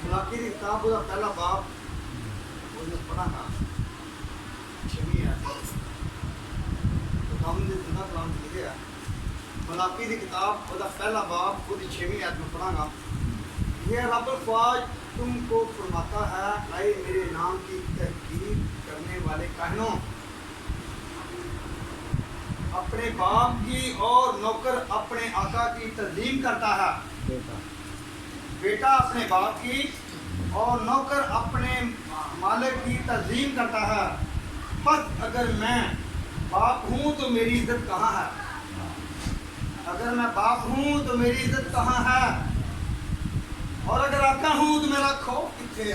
मुलाकी की किताब का पहला बाप उसने पढ़ा था 6वीं आयत तो हम ने जिंदा कलाम लिखे है मुलाकी की किताब का पहला बाप उसकी 6वीं आयत में पढ़ागा। यह रब ख्वाज तुमको फरमाता है, आए मेरे नाम की तहकीर करने वाले कहनों, अपने बाप की और नौकर अपने आका की तस्लीम करता है। बेटा अपने बाप की और नौकर अपने मालिक की तस्लीम करता है। बस अगर मैं बाप हूँ तो मेरी इज्जत कहाँ है? अगर मैं बाप हूँ तो मेरी इज्जत कहाँ है? और अगर आका हूँ तो मेरा खौफ कितने आ?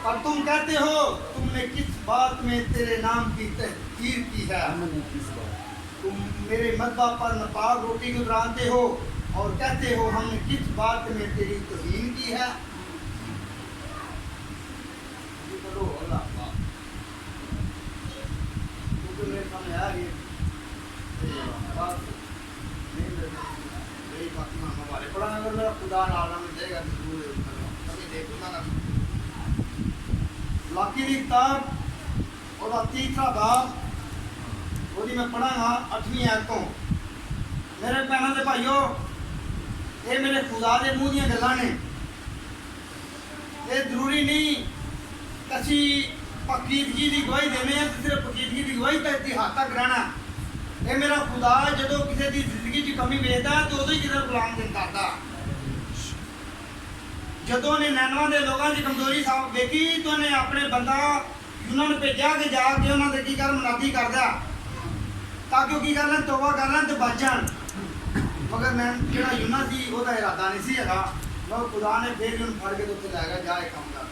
और तुम कहते हो तुमने किस बात में तेरे नाम की तहकीर की है? तुम मेरे मज़बा पर नापाक रोटी को बनाते हो और कहते हो हमने किस बात में तेरी तौहीन की है? मेरे सामने आ रही है हमारे पढ़ा अगर मेरा खुदा नाला में जाएगा तो कभी देखूंगा ना। लाकी की किताब और तीसरा बाब ਉਹਦੀ मैं पढ़ागा 8वीं आयत तो। मेरे भैनों के भाइयों, ये मेरे खुदा के मूँह दी गल्लां ने। ये जरूरी नहीं कसी पकीदगी की गवाही देने हैं, सिर्फ पकीदगी की गवाही तक हाथ तक रहना। ये मेरा खुदा जो किसी की जिंदगी की कमी वेखदा तो उदों ही किसी गुलाम दिन करता। जदों ने नैनवा के लोगों की कमजोरी साफ देखी तो उन्हें अपने बंदा उन्होंने भेजा कि जाके उन्होंने की कर मुनादी कर दिया ताकि की कर लें तौबा कर लें तो बच जान। मगर मैं जो यूना सी वह इरादा नहीं सी है, मगर खुदा ने फिर भी फड़ के तो उत्थे लै गया जाए काम कर।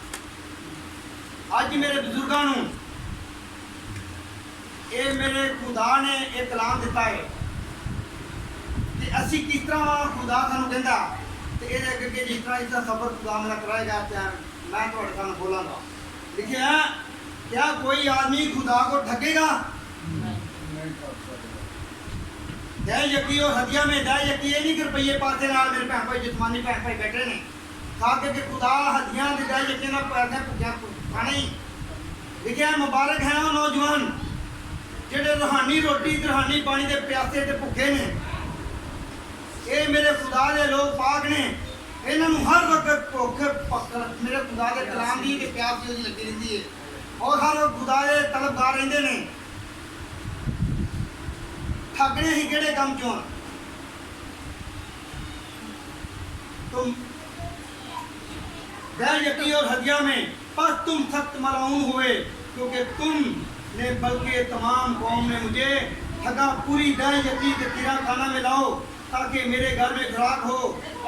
अज मेरे बुजुर्गों को ये मेरे खुदा ने एक कलाम दिता है कि असी किस तरह खुदा सानू कहता तो ये अगे जिस तरह इसका सफर खुदा मेरा कराएगा मैं थोड़े सामने बोलांगा। लिखे है, क्या कोई आदमी खुदा को ठगेगा? दह यकी और हदिया में दह यकी ये नहीं कि रुपये पासे नाल मेरे भैन भाई जिस्मानी भैन भाई बैठे ने खा के खुदा हदियां दे दह यकी ना पैसे भुखिया खाने ही। लिखे है, मुबारक है वो नौजवान जेडे रूहानी रोटी रूहानी पानी के प्यासे ते भुखे ने। ये मेरे खुदा के लोग पाक ने, इन्होंने हर वक्त भुख पकड़ मेरे खुदा के कलाम की प्यास की लगी रहती है और हर वक्त खुदा के तलबगार रहते हैं। ठगने ही केड़े काम चों तुम गैर यकी और हदिया में पर तुम सख्त मलाऊन हुए क्योंकि तुम ने बल्कि तमाम कौम ने मुझे ठगा। पूरी गैर यकी के किरा खाना में लाओ ताकि मेरे घर में खुराक हो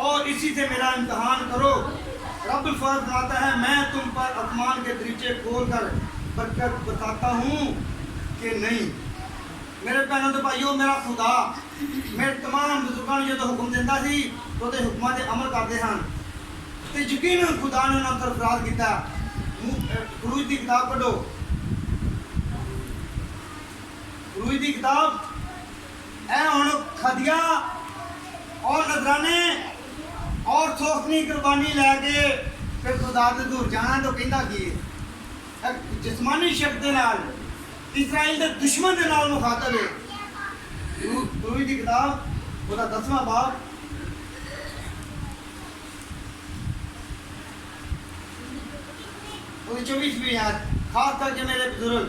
और इसी से मेरा इम्तहान करो। रब फरमाता है, मैं तुम पर आसमान के दरीचे खोल कर बरकत बताता हूँ कि नहीं। मेरे भैनों तो भाइयों, मेरा खुदा मेरे तमाम बुजुर्गों ने जो हुक्म देता सी तो हुक्मां ते अमल करते हैं तो यकीन खुदा ने उन्होंने सरफराज किया। गुरूज की किताब पढ़ो, गुरूज की किताब ए हुण खदिया और नजराने और सोखनी कुर्बानी लैके फिर खुदा दे दूर जाना तो कहंदा की जिस्मानी शक्ति के नाल इस्राइल के दुश्मन के नाल मुखातब है। गुरूज की किताब उसका 10वां बाब उसकी 24वीं आयत। खास करके मेरे बुजुर्ग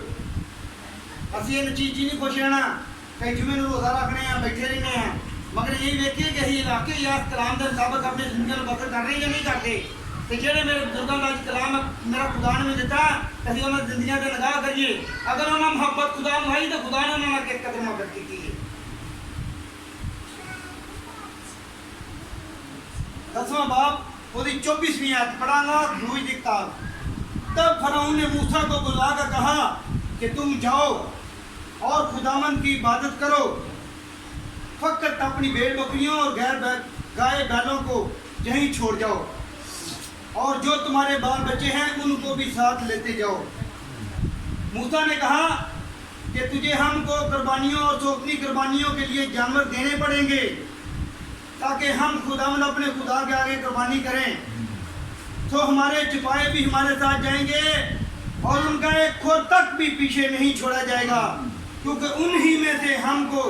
असी इन चीज़ नहीं खुश रहना कई जुमे रोजा रखने हैं बैठे रहने हैं, मगर यही देखिए कि अं इलाके या कलाम के मुताबिक अपनी जिंदगी में बसर कर रहे हैं या नहीं करते। तो जो मेरे बुजुर्गों का कलाम मेरा खुदा ने दिता अभी उन्होंने जिंदगी से निगाह करिए। अगर उन्होंने मोहब्बत खुदा निभाई तो खुदा ने उन्होंने किस कदर मोहब्बत की है। 10वां बाब उसकी 24वीं आयत पढ़ाना गुरूज की किताब। तब फरौन ने मूसा को बुलाकर कहा कि तुम जाओ और खुदावन की इबादत करो, फकत अपनी भेड़ बकरियों और गैर गाय बैलों को यहीं छोड़ जाओ और जो तुम्हारे बाल बच्चे हैं उनको भी साथ लेते जाओ। मूसा ने कहा कि तुझे हमको कुर्बानियों और सोखनी कुर्बानियों के लिए जानवर देने पड़ेंगे ताकि हम खुदावंद अपने खुदा के आगे कुर्बानी करें। तो हमारे सिपाही भी हमारे साथ जाएंगे और उनका एक खोर तक भी पीछे नहीं छोड़ा जाएगा, क्योंकि उन्हीं में से हमको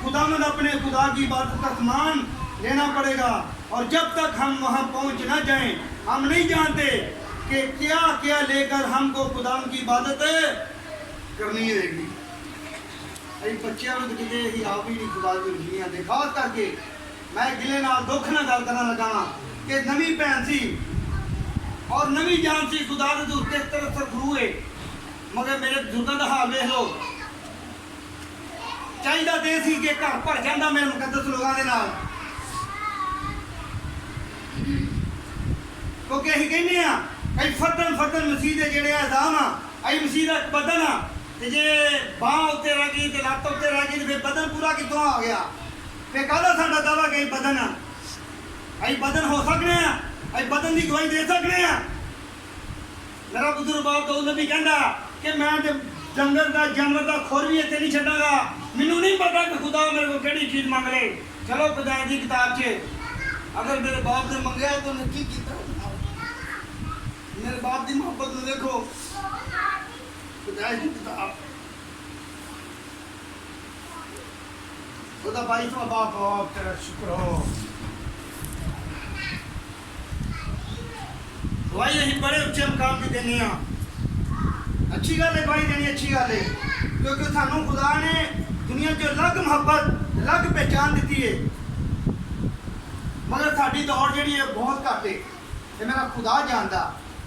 खुदावंद अपने खुदा की इबादत का सामान लेना पड़ेगा। और जब तक हम वहाँ पहुँच ना जाएं, हम नहीं जानते कि क्या क्या लेकर हमको खुदा की इबादत करनी रहेगी। अरे बच्चों तो कितने ही आप ही नहीं खुदा की दुनिया देखा करके मैं गिले नाल दुख ना गल करना लगा कि नवी भैन सी और नवी जान सी खुदा के दूत किस तरह से हुए, मगर मेरे बुजुर्गों का हाल देख लो। चाहिए दे सी कि घर भर जाता मेरे मुकद्दस लोगों के नाल, क्योंकि अं कहने अं फर्दन फर्दन मसीह के जोड़े आजाम अं मसीह का बदन आ, जे बांह उत्ते रह गई तो लत्त उत्ते रह गई तो फिर बदन पूरा कितों आ गया। फिर कहता साडा दावा कि बदन अं बदन हो सकने अं बदन की गवाही दे सकने। मेरा बुजुर्ग बाप तो उन्हें भी कहता कि मैं जंगल का जानवर का खोर भी इतने नहीं छड़ागा, मैनू नहीं पता कि खुदा मेरे को केड़ी चीज मंग ले। चलो खुदा की किताब च अगर मेरे बाप ने मंगया तो उन्हें की किया, मेरे बाप की मोहब्बत में देखो। खुदा की किताब खुदा भाई तो बाप तेरा शुक्र हो। गवाही अं बड़े उच्चे मुकाम की देने, अच्छी गल है गवाही देनी, अच्छी गल है, क्योंकि सानू खुदा ने दुनिया जो अलग मोहब्बत अलग पहचान दी है, मगर साड़ी दौड़ जी है बहुत घट है। तो मेरा खुदा जानता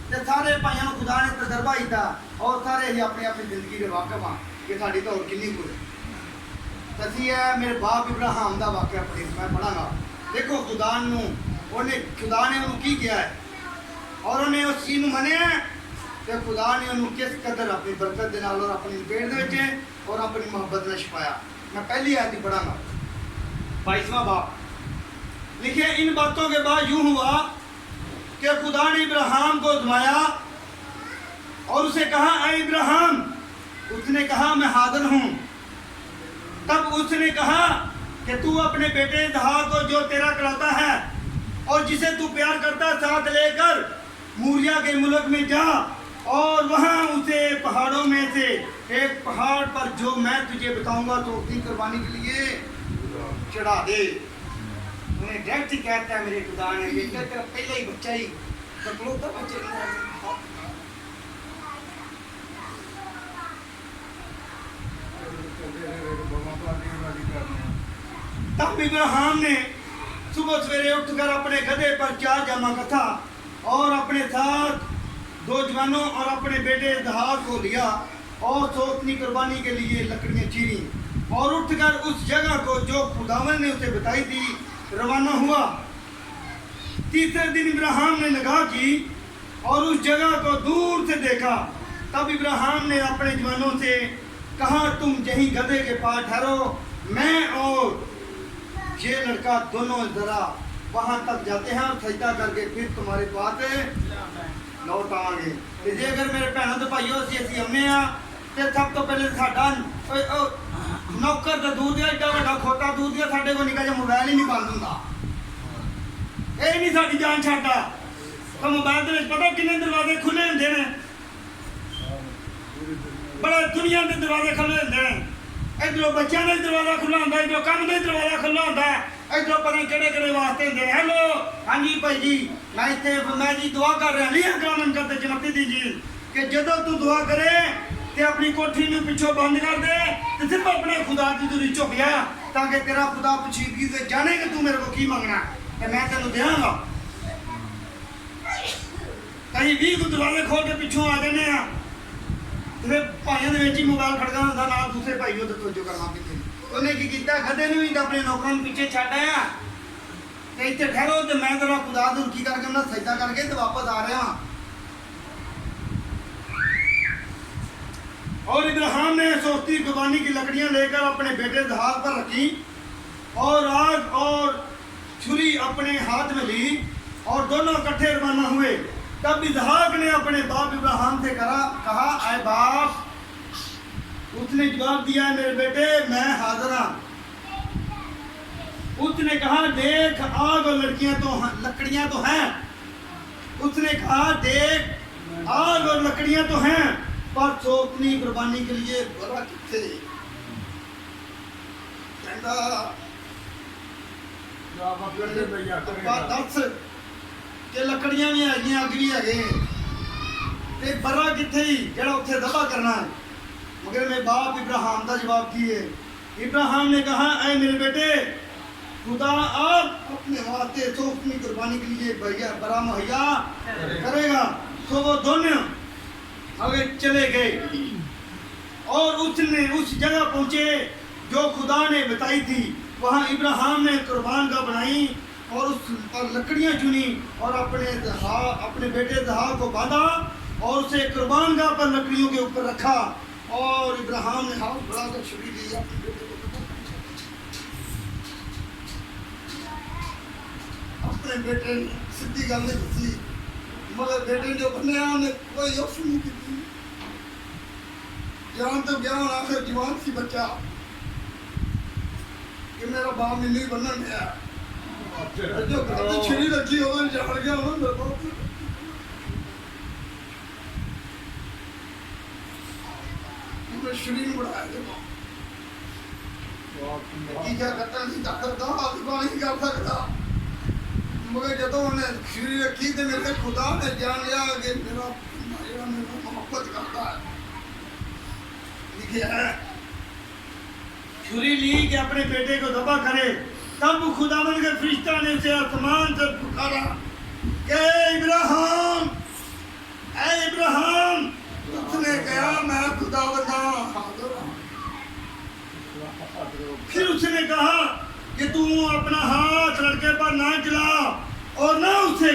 तो सारे भाइयों को खुदा ने तजर्बा किया और सारे ही अपनी अपनी जिंदगी के वाकफ हाँ कि साड़ी दौड़ कितनी कुछ तसी है। मेरे बाप इब्राहिम का वाकया पढ़ी मैं पढ़ागा। देखो खुदा ने उन्होंने की किया है और उन्हें उस चीज़ मनिया तो खुदा ने उन्होंने किस कदर अपनी बरकत के नाल और अपनी पेट के और अपनी मोहब्बत में छुपाया। मैं पहली आयत पढ़ागा 22वां बाप लिखे। इन बातों के बाद यूं हुआ कि खुदा ने इब्राहिम को आजमाया और उसे कहा ऐ इब्राहिम। उसने कहा मैं हाजिर हूँ। तब उसने कहा कि तू अपने बेटे इसहाक को जो तेरा इकलौता है और जिसे तू प्यार करता साथ लेकर मूरिया के मुल्क में जा और वहाँ उसे पहाड़ों में से एक पहाड़ पर जो मैं तुझे बताऊंगा तो उसकी कुर्बानी के लिए चढ़ा दे। उन्हें डायरेक्ट ही कहता है मेरे खुदा ने बेटा तेरा पहला ही बच्चा ही कपड़ों बच्चे। तब इब्राहिम ने सुबह सवेरे उठकर अपने गधे पर 4 जमा कथा और अपने साथ 2 जवानों और अपने बेटे इसहाक को लिया और सोचनी कुर्बानी के लिए लकड़ियां चीरी और उठकर उस जगह को जो खुदावन ने उसे बताई थी रवाना हुआ। तीसरे दिन इब्राहिम ने निगाह की और उस जगह को दूर से देखा। तब इब्राहिम ने अपने जवानों से कहा तुम यहीं गधे के पास ठहरो, मैं और ये लड़का दोनों जरा वहां तक जाते हैं और सजदा करके फिर तुम्हारे पास लौट आएंगे। जे अगर मेरे भैनों तो भाइयों असी आने तो सब तो पहले साडा नौकर तो दूर दिया एडा वड्डा खोटा दूर दिया साडे को निका जिहा मोबाइल ही नहीं बंद हुंदा। ये नहीं साडी जान छाड़ा तो मोबाइल के पता कितने दरवाजे खुले होंदे ने, बड़ा दुनिया के दरवाजे खुले होंदे ने। इधरों बच्चों का दरवाजा खुला होंदा, इधरों काम का दरवाजा खुला होंदा, इधरों पता नहीं किहड़े किहड़े वास्ते होंदे। हेलो हाँ जी भाई जी मैं इत्थे मैं जी दुआ कर रहा नहीं अकरामन करते जन्नती दी जी कि जदों तू दुआ करे ते अपनी कोठी में पिछों बंद कर दे तो सिर्फ अपने खुदा की दूरी झुक जा ताकि तेरा खुदा पुछीदगी से जाने कि तू मेरे को की मंगना है मैं तेन देंगा। कहीं 20 दरवाजे खोल के पिछों आ जाने फिर भाइयों के मोबाइल खड़का होता ना दूसरे भाई को तवज्जो करना पीछे। उन्हें की किया गधे ने भी अपने नौकरों पीछे छड़ आया तो इतने ठहरो तो मैं तेरा खुदा दुखी करके उन्हें सजदा करके तो वापस आ रहा। और इब्राहिम ने सोचती कुर्बानी की लकड़ियां लेकर अपने बेटे इसहाक पर रखी और आग और छुरी अपने हाथ में ली और दोनों इकट्ठे रवाना हुए। तब इसहाक ने अपने बाप इब्राहिम से कहा ऐ बाप उसने जवाब दिया, मेरे बेटे मैं हाजिर हाँ। उसने कहा, देख आग और लकड़ियां तो हैं। उसने कहा, देख आग और लकड़ियां तो हैं, पर चौकनी कुर्बानी के लिए बड़ा कितने दस के लकड़ियां भी है, अग भी है, बड़ा कितने ही जरा उत्थे दबा करना है। मगर मेरे बाप इब्राहिम का जवाब की है। इब्राहिम ने कहा, ऐ मेरे बेटे, खुदा आप अपने वास्ते चौकनी कुर्बानी के लिए बड़ा मुहैया करेगा। तो वो दोनों आगे चले गए और उसने उस जगह पहुंचे जो खुदा ने बताई थी। वहाँ इब्राहिम ने कुर्बान गाह बनाई और उस पर लकड़ियाँ चुनी और अपने बेटे दहा को बांधा और उसे कुर्बान गाह पर लकड़ियों के ऊपर रखा। और इब्राहिम ने हाथ बढ़ाकर छुरी ली, अपने बेटे को अपने बेटे ने सीधी गल नहीं दसी, मगर बेटे जो बनया उन्हें कोई ऑप्शन नहीं की। जान तो गया हूँ, आखिर जवान सी बच्चा कि मेरा बाप मैनू ही बनन दिया। जो छुरी रखी होगा जान गया होना मेरे बाप। छुरी नहीं बढ़ाया देखो क्या करता नहीं करता नहीं कर सकता। मगर जो उन्हें छुरी रखी तो मेरे खुदा ने जान लिया कि मेरा मोहब्बत करता है। लिखा है छुरी ली कि अपने बेटे को दबा करे। तब खुदावन के फरिश्ता ने उसे आसमान से पुकारा कि इब्राहिम, ऐ इब्राहिम। उसने कहा, मैं खुदावन हाजिर हूं। फिर उसने कहा कि तू अपना हाथ लड़के पर ना चला और ना उसे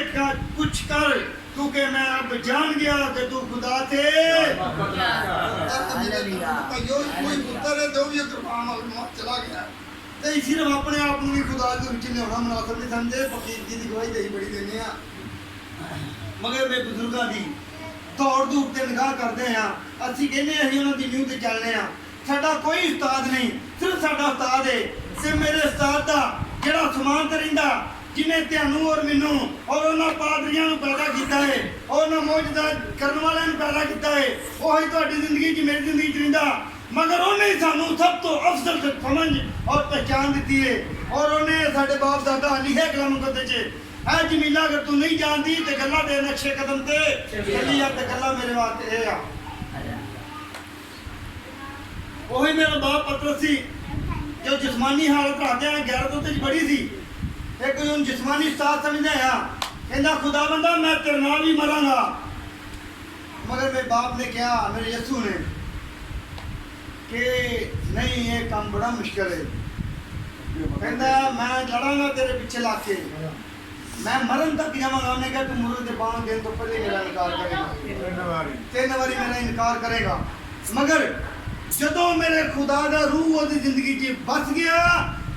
कुछ कर, क्योंकि मैं अब जान गया कि तू खुदा थे। कोई पुत्र है जो भी कुर्बान चला गया तो सिर्फ अपने आप में खुदा के विच लियाना मुनासिब नहीं समझे। फकीर जी की गवाही दही बड़ी देने आ, मगर मैं बुजुर्गों की दौड़ दूर से निगाह करते हैं। असी कहने अं उन्होंने न्यू से चलने साडा कोई उस्ताद नहीं, सिर्फ साडा उस्ताद है। सिर्फ मेरे उस्ताद का जोड़ा समान तो रहिंदा जिन्हें तेनू और मैनू और उन्होंने पादरियां पैदा किया है और उन्होंने मौजूदा करने वाले पैदा किया है, वही तुहाडी जिंदगी च मेरी जिंदगी च रहिंदा। मगर उन्हें सानू सब तो अफजल समझ और पहचान दी है। और उन्हें साडे बाप दादा लिखे कलम मुकद्दस है, जमीला अगर तू नहीं जानती तो गल्ला दे नक्शे कदम ते चली जा, गल्ला मेरे वास्ते ये आ। वही मेरा बाप पतरस सी जो जिस्मानी हालत रखते हैं, गैरत उससे बड़ी सी। एक उन जिस्मानी उस्ताद समझने आया, कहना खुदा बंदा मैं तेरे नाल ही मरांगा। मगर मेरे बाप ने कहा, मेरे यसू ने, कि नहीं ये काम बड़ा मुश्किल है। कहना मैं लड़ांगा तेरे पीछे ला के, मैं मरण तक जावांगा। उन्हें कहा तू मुर्दे बाण देने तो पहले मेरा इनकार करेगा, 3 बारी मेरा इनकार करेगा। मगर जदों मेरे खुदा का रूह वो जिंदगी च बस गया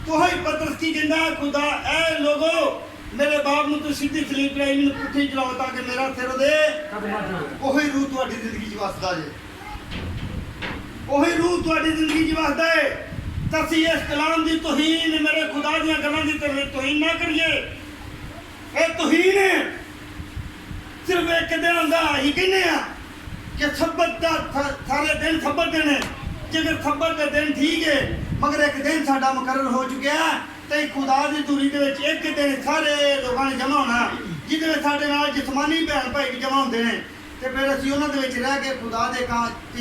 तो ही पतरस की कहना, खुदा ऐ लोगो मेरे बाप ਨੂੰ ਤੁਸੀਂ ਸਿੱਧੀ ਸਲੀਪ ਲਈ ਮੈਨੂੰ ਪੁੱਠੀ ਚਲਾਓ ਤਾਂ ਕਿ ਮੇਰਾ ਸਿਰ ਦੇ ਉਹੀ रूह ਤੁਹਾਡੀ ਜ਼ਿੰਦਗੀ 'ਚ ਵਸਦਾ ਜੇ, ਉਹੀ रूह ਤੁਹਾਡੀ ਜ਼ਿੰਦਗੀ 'ਚ ਵਸਦਾ ਹੈ। ਤਾਂ ਅਸੀਂ ਇਸ ਕਲਾਮ ਦੀ ਤੋਹੀਨ, ਮੇਰੇ ਖੁਦਾ ਦੀਆਂ ਗੱਲਾਂ ਦੀ ਤੋਹੀਨ ਨਾ ਕਰੀਏ। ਇਹ ਤੋਹੀਨ ਹੈ। ਸਿਰਫ ਇੱਕ ਦਿਨ ਹੁੰਦਾ ਅਸੀਂ ਕਹਿੰਦੇ ਆ ਕਿ ਸਬਤ ਦਾ ਸਾਰੇ ਦਿਨ ਸਬਤ ਦਿਨ है। जेकर खबर का दिन ठीक है, मगर एक दिन साडा मुकर्रर हो चुका है तो खुदा की दूरी के एक दिन सारे लोगों ने जमा होना जिहदे साडे नाल जिस्मानी भैन भाई भी जमा होंदे ने। तो फिर असीं उन्हां दे विच रह के खुदा दे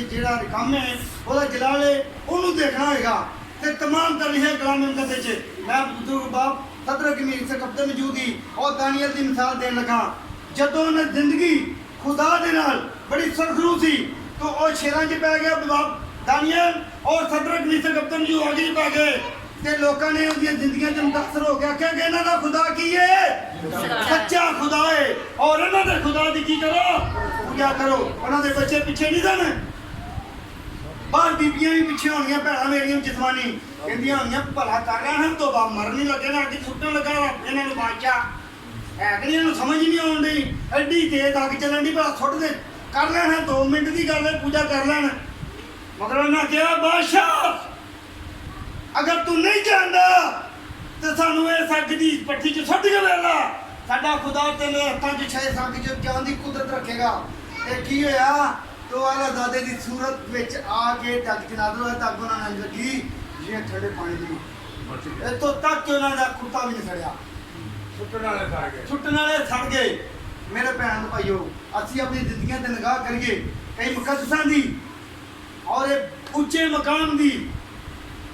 जिहड़ा काम है ਉਹਦਾ जलाल है ਉਹਨੂੰ देखना होगा। तो तमाम तर लिखे कलाम मुकद्दस च मैं बुजुर्ग बाप सदरक मीर से कब्दे मौजूदी और दानियल की मिसाल देन लगा। जदों उन्हें जिंदगी खुदा दे नाल बड़ी सरखरू सी तो वह शेरां च पै गया बाप दानियल और सदरक मीर से कब्दे मौजूद आगे पै गए। ते लोगों ने उनकी जिंदगी च मुतासर हो गया कि इन्हां दा खुदा की है, सच्चा खुदा है और इन्हां दे खुदा दी की करो, पूजा करो। उन्हां दे बच्चे पीछे नहीं जाने, बाहर बीबियां भी पीछे होनियां, भैणां मेरियां जिस्मानी कहंदियां होनियां भला कर रहा हम तो बाप मर नहीं लगे ना, अगे सुट्टन लगा इन्हां नूं बादशाह है कि इन्हां नूं समझ नहीं आउण दी। एडी तेज अग चलन दी भला सुट दे कर लेना 2 मिनट की गल है, पूजा कर लेना। मगर उन्हें कहा बादशाह अगर तू नहीं जानता तो सानू ये सग की पट्टी च सुट के वेला साडा खुदा तेरे हत्थों च 6 सग च जान की कुदरत रखेगा। ये की होया तो वाला दादे की सूरत विच आके टग चनादो तक उन्होंने लगी ये ठंडे पानी की इतों तक कि उन्होंने कुत्ता भी नहीं सड़िया सुट्टण वाले सड़ गए। मेरे भैन भाइयों असी अपनी जिंदगी ते निगाह करिए कई मुकद्दसां दी और उच्चे मकाम दी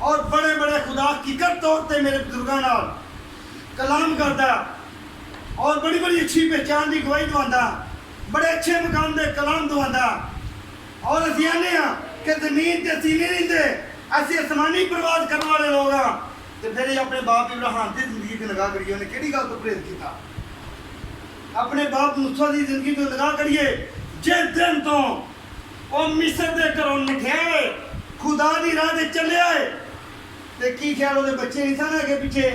और बड़े बड़े खुदा हकीकत तौर पर मेरे बुजुर्गों नाल कलाम करता और बड़ी बड़ी अच्छी पहचान की गवाही दवांदा बड़े अच्छे मकाम के कलाम दवांदा और असीं आने कि जमीन ते असीं नहीं रहिंदे असीं आसमानी बर्बाद करने वाले लोग हाँ। तो फिर अपने बाप इब्राहिम की जिंदगी की निगाह करिए उन्हें किहड़ी गल तो परहेज किया। अपने बाप मूसा की जिंदगी को निगाह करिए जिस दिन तो वो मिस्र के घरों नठिया खुदा की राह से चलिया है तो की ख्याल वो बच्चे नहीं सन अगे पिछे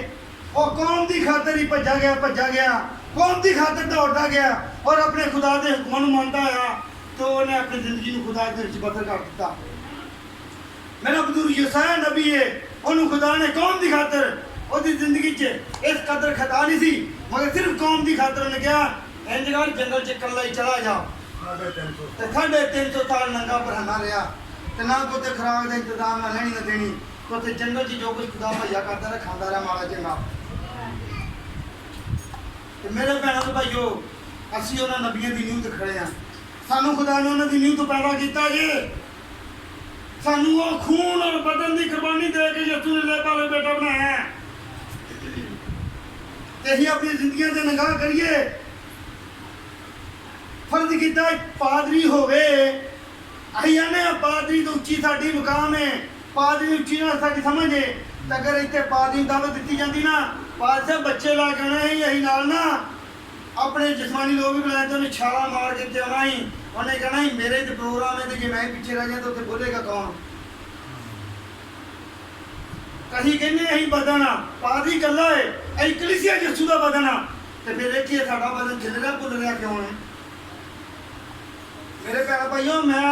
वो कौम की खातर ही भजा गया कौम की खातर दौड़ता गया और अपने खुदा के हुक्मों मानता आया तो उन्हें अपनी जिंदगी को खुदा के बदल कर दिता। मेरा बुजुर्ग यूसुफ नबी है उन्होंने खुदा ने कौम की खातर उसकी जिंदगी च इस कदर खता नहीं सी मगर सिर्फ कौम की खातर उन्हें कहा इंज कर जंगल च कला ही चला जा 350 साल नंगा बरहाना रहा तो ना कोई खुराक का इंतजाम ना लेनी ना देनी तो उत्थे जंगल च जो कुछ खुदा भैया करता रहा खांदा रहा माड़ा चंगा। तो मेरे भैनों तो भाइयों असी उन्होंने नबियों की नींव ते खड़े हैं सानू खुदा ने उन्होंने नींव तो पैदा किया जे सानू वो खून और बदन की कुर्बानी दे के यीशु ने ले पाले बेटा बनाया है। यही अपनी जिंदगी से निगाह करिए फर्ज किया पादरी होवे अही आने पादरी तो उच्ची साडी मुकाम है पादरी उच्ची ना साडी समझ है तो अगर इतने पादरी दावत दी जाती ना पाद से बच्चे ला के आना ही यही नाल ना अपने जिस्मानी लोग भी बुलाए तो उन्हें छाला मार के आना ही उन्हें कहना ही मेरे तो प्रोग्राम है तो जे मैं पीछे रह जाए तो उत्थे बोलेगा कौन। कहीं कहने यही बदन आ पादरी कला है यही कलीसिया यीशु का बदन आ तो फिर देखिए साडा बदन छिल रहा भुल रहा क्यों है। मेरे भैन भाइयों मैं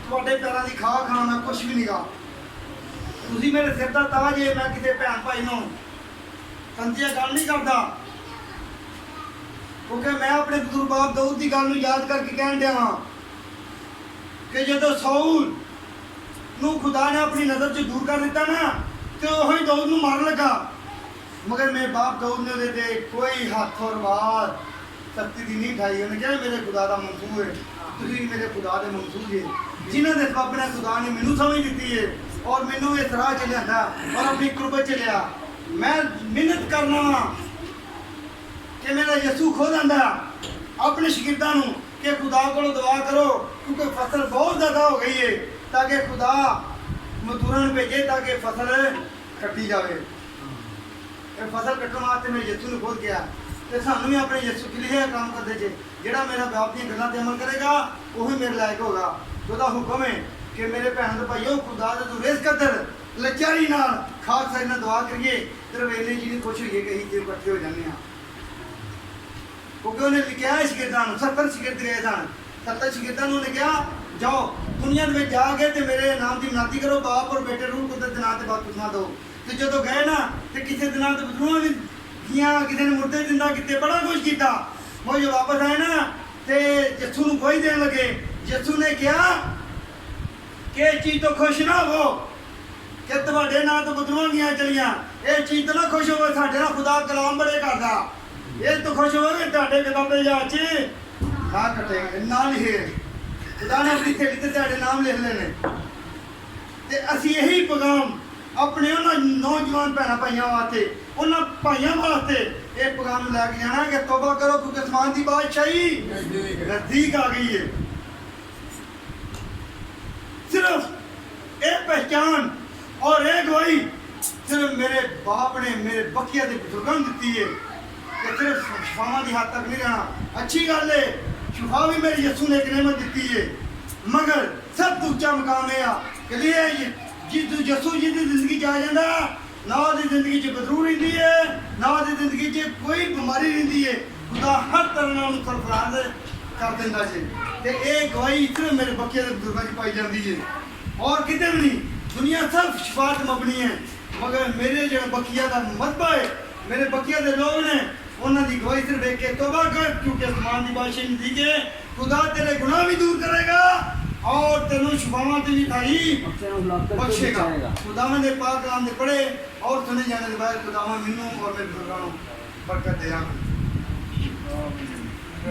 तुहाडे पैरों की खा खाना मैं कुछ भी नहीं गा तुसीं मेरे सिर का ताज है मैं किसी भैन भाई नूं तंजिया गल नहीं करता क्योंकि मैं अपने बुजुर्ग बाप दाऊद की गल याद करके कह दिया हाँ कि जो साउल नूं खुदा ने अपनी नज़र से दूर कर दिता ना तो वही दाऊद नूं मार लगा मगर मेरे बाप दाऊद ने दे कोई हाथ और वार शक्ति की नहीं ठाई उन्हें कहा मेरे खुदा का मंसूर है तुसीं मेरे खुदा के मंसूर है जिन्होंने रब ने खुदा ने मैनू समझ दी है और मैनू इस राह च लिया और अपनी कुर्बत च लिया मैं मेहनत करना वा कि मेरा यीशु खुद आंदा अपने शागिर्दां नूं कि खुदा को दुआ करो क्योंकि फसल बहुत ज़्यादा हो गई है ताकि खुदा मजदूरों भेजे ताकि फसल कट्टी जाए। फसल कट्टण वास्ते मैं यीशु ने खुद किया तो सानू भी अपने यीशु के लिए काम करते जे जिहड़ा मेरा बाप दी गल्लां ते अमल करेगा वही मेरे लायक होगा। ਉਹਦਾ ਹੁਕਮ है कि मेरे भैन ते भाइयों खुदा दे तू रेस कदर लचारी नाल खास सारी नाल दुआ करिए ते वेले जी ने खुश होइए कि ਅਸੀਂ ਤੇ ਇਕੱਠੇ ਹੋ ਜਾਂਦੇ ਹਾਂ क्योंकि उन्हें लिखा है शागिर्दां 70 शागिर्द गए सन 70 शागिर्दां ने कहा जाओ दुनिया में जाके ते मेरे नाम की मनाती करो बाप और बेटे रूह कुदरत के नाम से बपतिस्मा दो तो जो गए ना तो किसी दिन तो बदलूआ भी किया किसी ने मुर्दे जिंदा किए बड़ा कुछ किया वो जो वापस आए ना तो यीशु को गोई देने लगे यीशु ने कहा कि चीज़ तो खुश ना हो कि तुम्हारे नाम तो बदलूआ गया चलिया ये चीज़ तो ना खुश हो साढ़े ना खुदा कलाम बड़े करता ये तो खुश हो तुहाडे किताबे जाच ना कटे ना लिखे खुदा ने अपनी थैली ते तुहाडे नाम लिख लेने ते असीं यही पैगाम अपने उन्होंने नौजवान भैन भाइयों वास्ते उन्होंने भाइयों वास्ते ये पैगाम लैके जाना कि तौबा करो क्योंकि आसमान की बादशाही नजदीक आ गई है। सिर्फ एक पहचान और एक गवाही सिर्फ मेरे बाप ने मेरे बकिया के बुजुर्गों ने दी है कि सिर्फ शिफावां की हद तक नहीं रहना अच्छी गल है शिफा भी मेरे यीशु ने एक नेमत दी है मगर सब तो उच्चा मुकाम है कि लिए यीशु जी की जिंदगी आ जाता ना उसकी जिंदगी बदरू रही है ना उसकी जिंदगी कोई बीमारी रही है खुदा हर तरह सरफराज कर देता है तो ये गवाही सिर्फ मेरे बकिया के बुजुर्गों की पाई जाती है। और किते भी नहीं दुनिया सब शिफात मबनी है मगर मेरे जो बकिया का मतबा है मेरे बकिया के लोग ने उन्होंने दी गवाही सिर्फ देख के तौबा कर क्योंकि आसमान की बादशाही ने दी के खुदा तेरे गुनाह भी दूर करेगा और तेनों शुभावां ते भी खाई बख्शेगा खुदावन दे पाक कलाम दे पढ़े और सुने जाने के बाद खुदावन मिन्नू और मेरे बुजुर्गों को बरकत दे आमीन